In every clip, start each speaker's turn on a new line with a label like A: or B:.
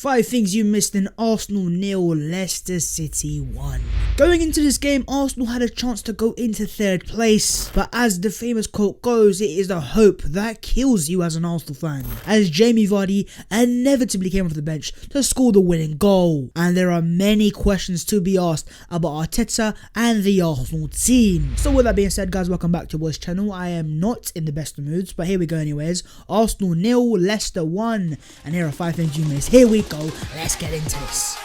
A: 5 things you missed in Arsenal 0, Leicester City 1. Going into this game, Arsenal had a chance to go into 3rd place, but as the famous quote goes, it is the hope that kills you as an Arsenal fan, as Jamie Vardy inevitably came off the bench to score the winning goal. And there are many questions to be asked about Arteta and the Arsenal team. So with that being said, guys, welcome back to your boys channel. I am not in the best of moods, but here we go anyways. Arsenal 0, Leicester 1, and here are 5 things you missed. Here we go, let's get into this.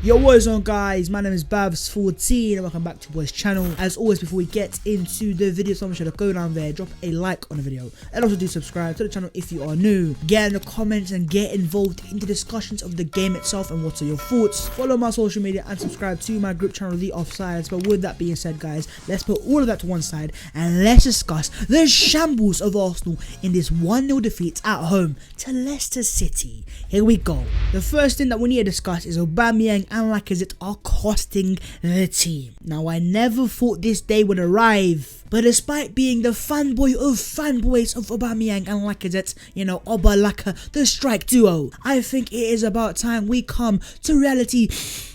A: Yo, what is on, guys? My name is Babs14 and welcome back to boys channel. As always, before we get into the video, someone should go down there, drop a like on the video, and also do subscribe to the channel if you are new. Get in the comments and get involved in the discussions of the game itself and what are your thoughts. Follow my social media and subscribe to my group channel, The Offsiders. But with that being said, guys, let's put all of that to one side and let's discuss the shambles of Arsenal in this 1-0 defeat at home to Leicester City. Here we go. The first thing that we need to discuss is Aubameyang and Lacazette are costing the team. Now, I never thought this day would arrive, but despite being the fanboy of fanboys of Aubameyang and Lacazette, you know, Oba-Laka, the strike duo, I think it is about time we come to reality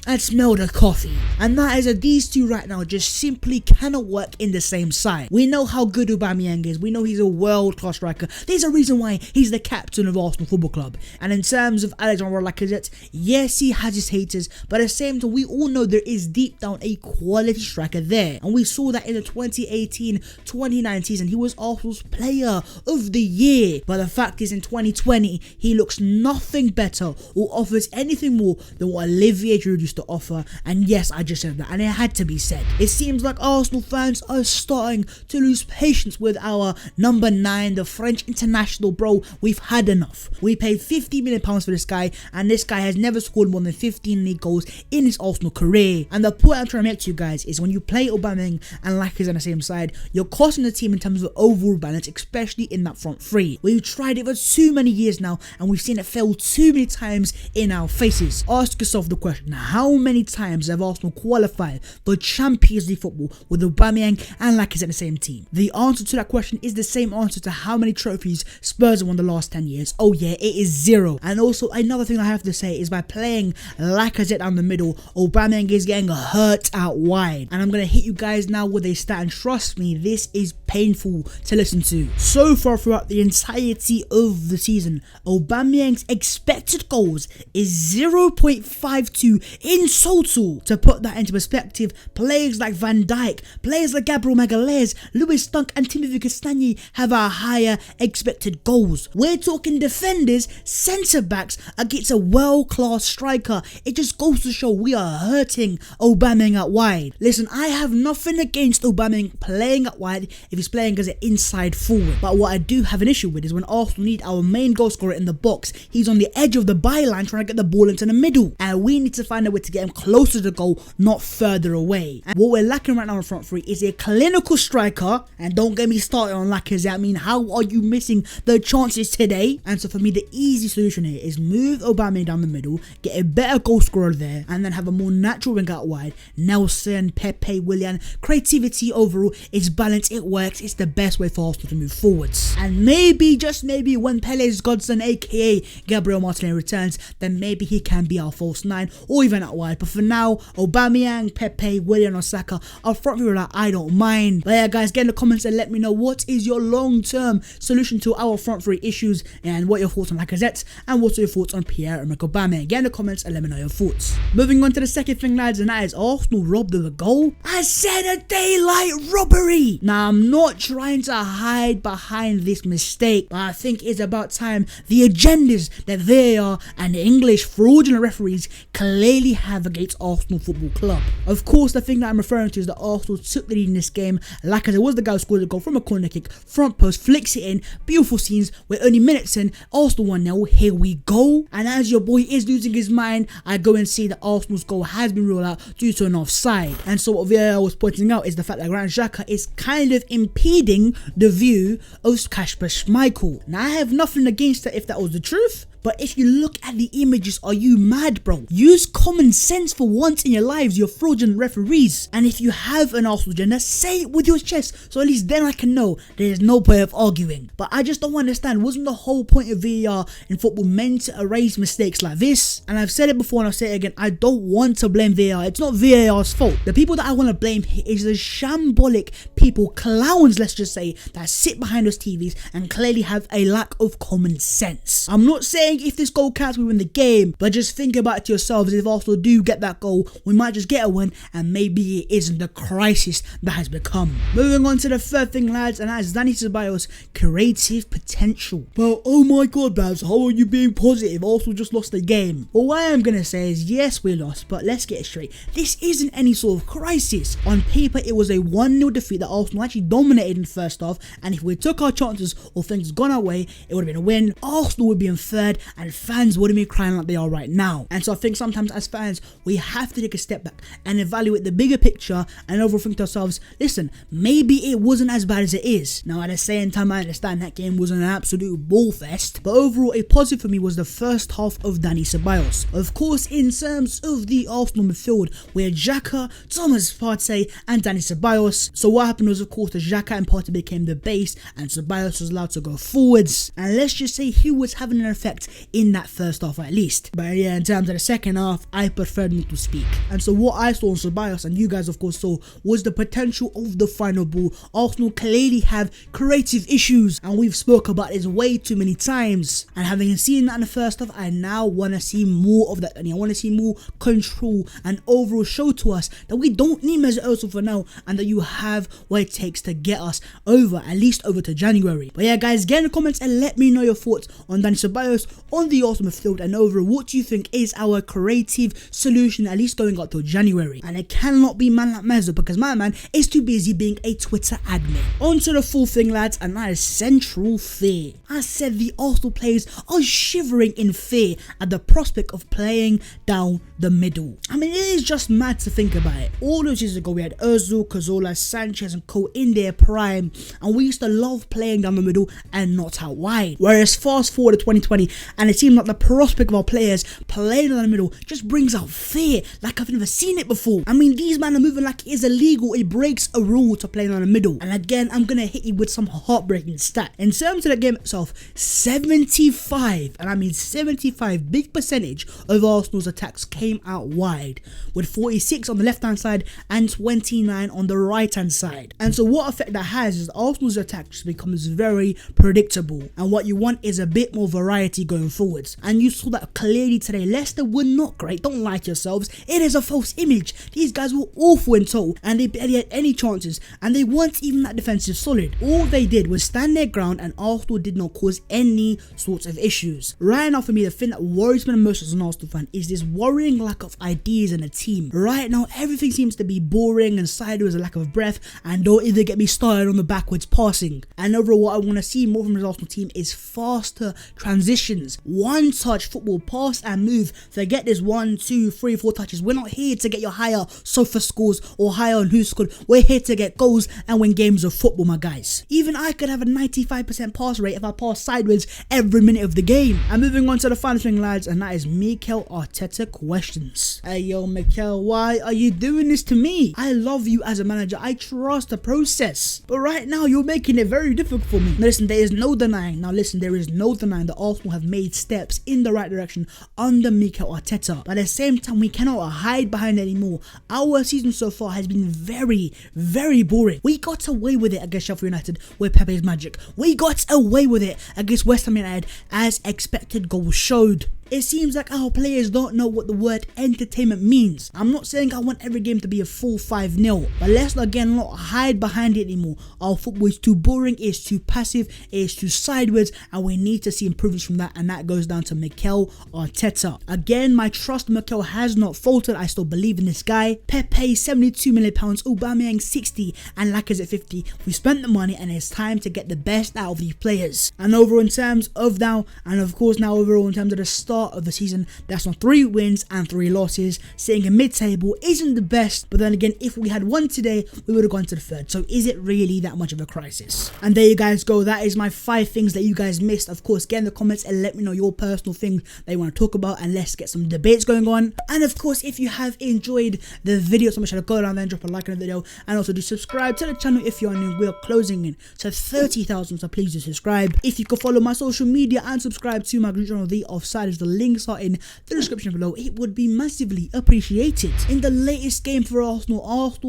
A: and smell the coffee. And that is that these two right now just simply cannot work in the same side. We know how good Aubameyang is. We know he's a world-class striker. There's a reason why he's the captain of Arsenal Football Club. And in terms of Alexander Lacazette, yes, he has his haters, but at the same time, we all know there is deep down a quality striker there. And we saw that in the 2018-29 season, he was Arsenal's player of the year. But the fact is, in 2020, he looks nothing better or offers anything more than what Olivier Giroud used to offer. And yes, I just said that, and it had to be said. It seems like Arsenal fans are starting to lose patience with our number 9, the French international. Bro, we've had enough. We paid £50 million for this guy, and this guy has never scored more than 15 league goals in his Arsenal career. And the point I'm trying to make to you guys is when you play Aubameyang and Lacazette on the same side, you're costing the team in terms of overall balance, especially in that front three. We've tried it for too many years now, and we've seen it fail too many times in our faces. Ask yourself the question, how many times have Arsenal qualified for Champions League football with Aubameyang and Lacazette in the same team? The answer to that question is the same answer to how many trophies Spurs have won the last 10 years. Oh yeah, it is 0. And also another thing I have to say is by playing Lacazette down the middle, Aubameyang is getting hurt out wide. And I'm going to hit you guys now with a stat, and trust me, this is painful to listen to. So far throughout the entirety of the season, Aubameyang's expected goals is 0.52 in total. To put that into perspective, players like Van Dijk, players like Gabriel Magalhaes, Lewis Dunk and Timothy Castagne have a higher expected goals. We're talking defenders, centre-backs against a world-class striker. It just goes to show we are hurting Aubameyang out wide. Listen, I have nothing against Aubameyang playing out wide if he's playing as an inside forward, but what I do have an issue with is when Arsenal need our main goal scorer in the box, he's on the edge of the byline trying to get the ball into the middle, and we need to find a way to get him closer to the goal, not further away. And what we're lacking right now in front three is a clinical striker, and don't get me started on Lacazette. I mean, how are you missing the chances today? And so for me, the easy solution here is move Aubameyang down the middle, get a better goal scorer there, and then have a more natural wing out wide. Nelson, Pepe, Willian, creativity overall, it's balanced, it works, it's the best way for Arsenal to move forwards. And maybe, just maybe, when Pele's godson aka Gabriel Martinelli returns, then maybe he can be our false 9 or even out wide. But for now, Aubameyang, Pepe, Willian or Saka are front row that I don't mind. But yeah, guys, get in the comments and let me know what is your long-term solution to our front three issues, and what are your thoughts on Lacazette, and what are your thoughts on Pierre-Emerick Aubameyang. Get in the comments and let me know your thoughts. Moving on to the second thing, lads, and that is Arsenal robbed of a goal. I said a daylight robbery. Now, I'm not trying to hide behind this mistake, but I think it's about time the agendas that VAR and the English fraudulent referees clearly have against Arsenal Football Club. Of course, the thing that I'm referring to is that Arsenal took the lead in this game. Lacazette was the guy who scored the goal from a corner kick, front post, flicks it in, beautiful scenes. We're only minutes in, Arsenal 1-0, here we go. And as your boy is losing his mind, I go and see that Arsenal's goal has been ruled out due to an offside. And so what VAR was pointing out is the fact that Granit Xhaka is kind of impeding the view of Kasper Schmeichel. Now, I have nothing against that if that was the truth, But if you look at the images, are you mad, bro? Use common sense for once in your lives, you're fraudulent referees. And if you have an Arsenal agenda, say it with your chest, so at least then I can know there's no point of arguing. But I just don't understand, wasn't the whole point of VAR in football meant to erase mistakes like this? And I've said it before and I'll say it again, I don't want to blame VAR. It's not VAR's fault. The people that I want to blame here is the shambolic people, clowns let's just say, that sit behind those TVs and clearly have a lack of common sense. I'm not saying if this goal counts we win the game, but just think about it to yourselves. If Arsenal do get that goal, we might just get a win and maybe it isn't the crisis that has become. Moving on to the third thing, lads, and that is Dani Ceballos' creative potential. Well, oh my god, Babs, how are you being positive? Arsenal just lost the game. Well, what I am going to say is yes, we lost, but let's get it straight. This isn't any sort of crisis. On paper, it was a 1-0 defeat that Arsenal actually dominated in the first half, and if we took our chances or things gone our way, it would have been a win. Arsenal would be in third and fans wouldn't be crying like they are right now. And so I think sometimes as fans, we have to take a step back and evaluate the bigger picture and overall think to ourselves, listen, maybe it wasn't as bad as it is. Now at the same time, I understand that game was an absolute ball fest, but overall a positive for me was the first half of Dani Ceballos. Of course, in terms of the Arsenal midfield, we had Xhaka, Thomas Partey and Dani Ceballos. So what happened was, of course, the Xhaka and Partey became the base and Ceballos was allowed to go forwards, and let's just say he was having an effect in that first half at least. But yeah, in terms of the second half, I preferred not to speak. And so what I saw on Ceballos, and you guys of course saw, was the potential of the final ball. Arsenal clearly have creative issues, and we've spoke about this way too many times. And having seen that in the first half, I now want to see more of that, and I want to see more control and overall show to us that we don't need Mesut Ozil for now, and that you have what it takes to get us over, at least over to January. But yeah, guys, get in the comments and let me know your thoughts on Dani Ceballos, on the Arsenal midfield, and overall what do you think is our creative solution, at least going up till January. And it cannot be man like Mesut, because my man is too busy being a Twitter admin. On to the fourth thing, lads, and that is central fear. I said the Arsenal players are shivering in fear at the prospect of playing down the middle. I mean, it is just mad to think about it. All those years ago, we had Ozil, Cazorla, Sanchez and Co in their prime, and we used to love playing down the middle and not out wide. Whereas fast forward to 2020, and it seems like the prospect of our players playing down the middle just brings out fear like I've never seen it before. I mean, these men are moving like it is illegal. It breaks a rule to play down the middle. And again, I'm gonna hit you with some heartbreaking stat. In terms of the game itself, 75, and I mean 75, big percentage of Arsenal's attacks came out wide, with 46 on the left hand side and 29 on the right hand side. And so what effect that has is Arsenal's attack just becomes very predictable, and what you want is a bit more variety going forwards. And you saw that clearly today. Leicester were not great, don't lie to yourselves, it is a false image. These guys were awful in total, and they barely had any chances, and they weren't even that defensive solid. All they did was stand their ground, and Arsenal did not cause any sorts of issues. Right now, for me, the thing that worries me the most as an Arsenal fan is this worrying lack of ideas in the team. Right now, everything seems to be boring and sideways, a lack of breath, and don't even get me started on the backwards passing. And overall, what I want to see more from the Arsenal team is faster transitions, one-touch football, pass and move. Forget this 1, 2, 3, 4 touches. We're not here to get your higher sofa scores or higher on who scored. We're here to get goals and win games of football, my guys. Even I could have a 95% pass rate if I pass sideways every minute of the game. And moving on to the final thing, lads, and that is Mikel Arteta questions. Hey yo, Mikel, why are you doing this to me? I love you as a manager. I trust the process, but right now you're making it very difficult for me. Now listen, there is no denying. There is no denying that Arsenal have made steps in the right direction under Mikel Arteta. But at the same time, we cannot hide behind it anymore. Our season so far has been very, very boring. We got away with it against Sheffield United with Pepe's magic. We got away with it against West Ham United as expected goals showed. It seems like our players don't know what the word entertainment means. I'm not saying I want every game to be a full 5-0, but let's again not hide behind it anymore. Our football is too boring, it's too passive, it's too sideways, and we need to see improvements from that, and that goes down to Mikel Arteta. Again, my trust in Mikel has not faltered. I still believe in this guy. Pepe, £72 million, Aubameyang 60, and Lacazette 50. We spent the money, and it's time to get the best out of these players. And overall in terms of now, and of course now overall in terms of the start start of the season. That's on 3 wins and 3 losses. Sitting in mid-table isn't the best, but then again, if we had won today, we would have gone to the 3rd. So is it really that much of a crisis? And there you guys go. That is my 5 things that you guys missed. Of course, get in the comments and let me know your personal things that you want to talk about, and let's get some debates going on. And of course, if you have enjoyed the video, so make sure to go down there and drop a like on the video, and also do subscribe to the channel if you're new. We're closing in to 30,000, so please do subscribe. If you could follow my social media and subscribe to my group channel, The Offsiders, the links are in the description below. It would be massively appreciated. In the latest game for Arsenal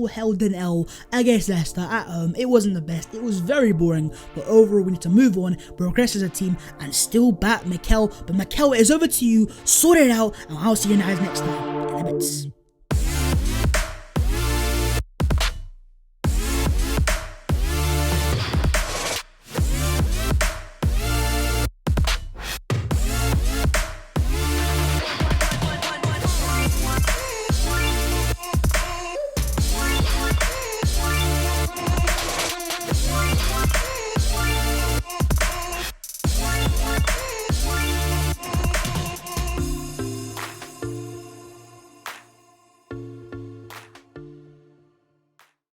A: held an L against Leicester at home. It wasn't the best, it was very boring, but overall we need to move on, progress as a team, and still bat Mikel. But Mikel, it is over to you. Sort it out, and I'll see you guys next time in a bit.